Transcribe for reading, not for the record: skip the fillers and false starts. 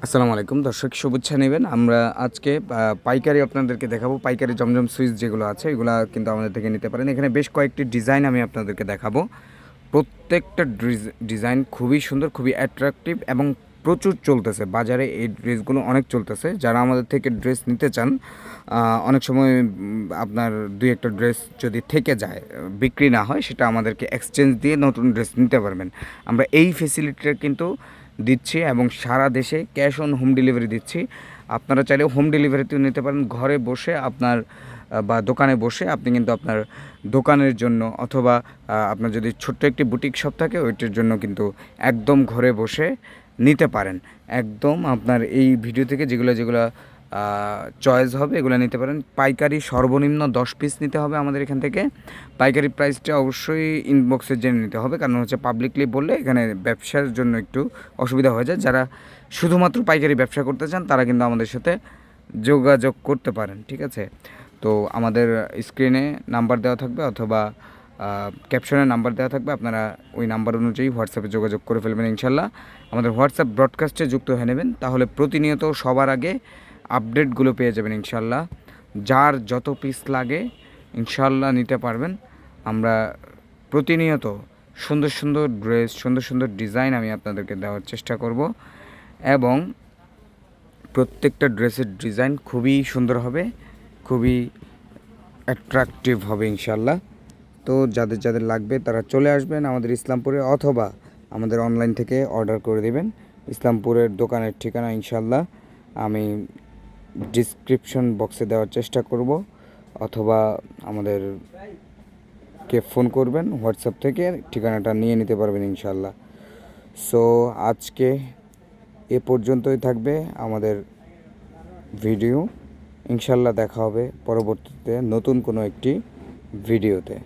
আসসালামু আলাইকুম দর্শক, শুভেচ্ছা নেবেন। আমরা আজকে পাইকারি আপনাদেরকে দেখাবো। পাইকারি জমজম সুইচ যেগুলো আছে এগুলা কিন্তু আমাদের থেকে নিতে পারেন। এখানে বেশ কয়েকটি ডিজাইন আমি আপনাদেরকে দেখাবো। প্রত্যেকটা ডিজাইন খুবই সুন্দর, খুবই অ্যাট্রাকটিভ এবং প্রচুর চলতেছে বাজারে। এই ড্রেসগুলো অনেক চলতেছে। যারা আমাদের থেকে ড্রেস নিতে চান, অনেক সময় আপনার দুই একটা ড্রেস যদি থেকে যায়, বিক্রি না হয়, সেটা আমাদেরকে এক্সচেঞ্জ দিয়ে নতুন ড্রেস নিতে পারবেন। আমরা এই ফেসিলিটিটা কিন্তু দিচ্ছি এবং সারা দেশে ক্যাশ অন হোম ডেলিভারি দিচ্ছি। আপনারা চাইলেও হোম ডেলিভারিতেও নিতে পারেন। ঘরে বসে আপনার বা দোকানে বসে আপনি কিন্তু আপনার দোকানের জন্য অথবা আপনার যদি ছোট্ট একটি বুটিক শপ থাকে ওইটার জন্য কিন্তু একদম ঘরে বসে নিতে পারেন। একদম আপনার এই ভিডিও থেকে যেগুলো চয়েস হবে এগুলো নিতে পারেন। পাইকারি সর্বনিম্ন 10 পিস নিতে হবে আমাদের এখান থেকে। পাইকারি প্রাইসটা অবশ্যই ইনবক্সে জেনে নিতে হবে, কারণ হচ্ছে পাবলিকলি বললে এখানে ব্যবসার জন্য একটু অসুবিধা হয়ে যায়। যারা শুধুমাত্র পাইকারি ব্যবসা করতে চান তারা কিন্তু আমাদের সাথে যোগাযোগ করতে পারেন, ঠিক আছে? তো আমাদের স্ক্রিনে নাম্বার দেওয়া থাকবে অথবা ক্যাপশনে নাম্বার দেওয়া থাকবে, আপনারা ওই নাম্বার অনুযায়ী হোয়াটসঅ্যাপে যোগাযোগ করে ফেলবেন ইনশাল্লাহ। আমাদের হোয়াটসঅ্যাপ ব্রডকাস্টে যুক্ত হয়ে নেবেন, তাহলে প্রতিনিয়ত সবার আগে আপডেটগুলো পেয়ে যাবেন ইনশাল্লাহ। যার যত পিস লাগে ইনশাল্লাহ নিতে পারবেন। আমরা প্রতিনিয়ত সুন্দর সুন্দর ড্রেস, সুন্দর সুন্দর ডিজাইন আমি আপনাদেরকে দেওয়ার চেষ্টা করব এবং প্রত্যেকটা ড্রেসের ডিজাইন খুবই সুন্দর হবে, খুবই অ্যাট্রাকটিভ হবে ইনশাল্লাহ। তো যাদের যাদের লাগবে তারা চলে আসবেন আমাদের ইসলামপুরে, অথবা আমাদের অনলাইন থেকে অর্ডার করে দেবেন। ইসলামপুরের দোকানের ঠিকানা ইনশাল্লাহ আমি ডিসক্রিপশন বক্সে দেওয়ার চেষ্টা করব, অথবা আমাদেরকে ফোন করবেন হোয়াটসঅ্যাপ থেকে, ঠিকানাটা নিয়ে নিতে পারবেন ইনশাল্লাহ। সো আজকে এ পর্যন্তই থাকবে আমাদের ভিডিও। ইনশাল্লাহ দেখা হবে পরবর্তীতে নতুন কোনো একটি ভিডিওতে।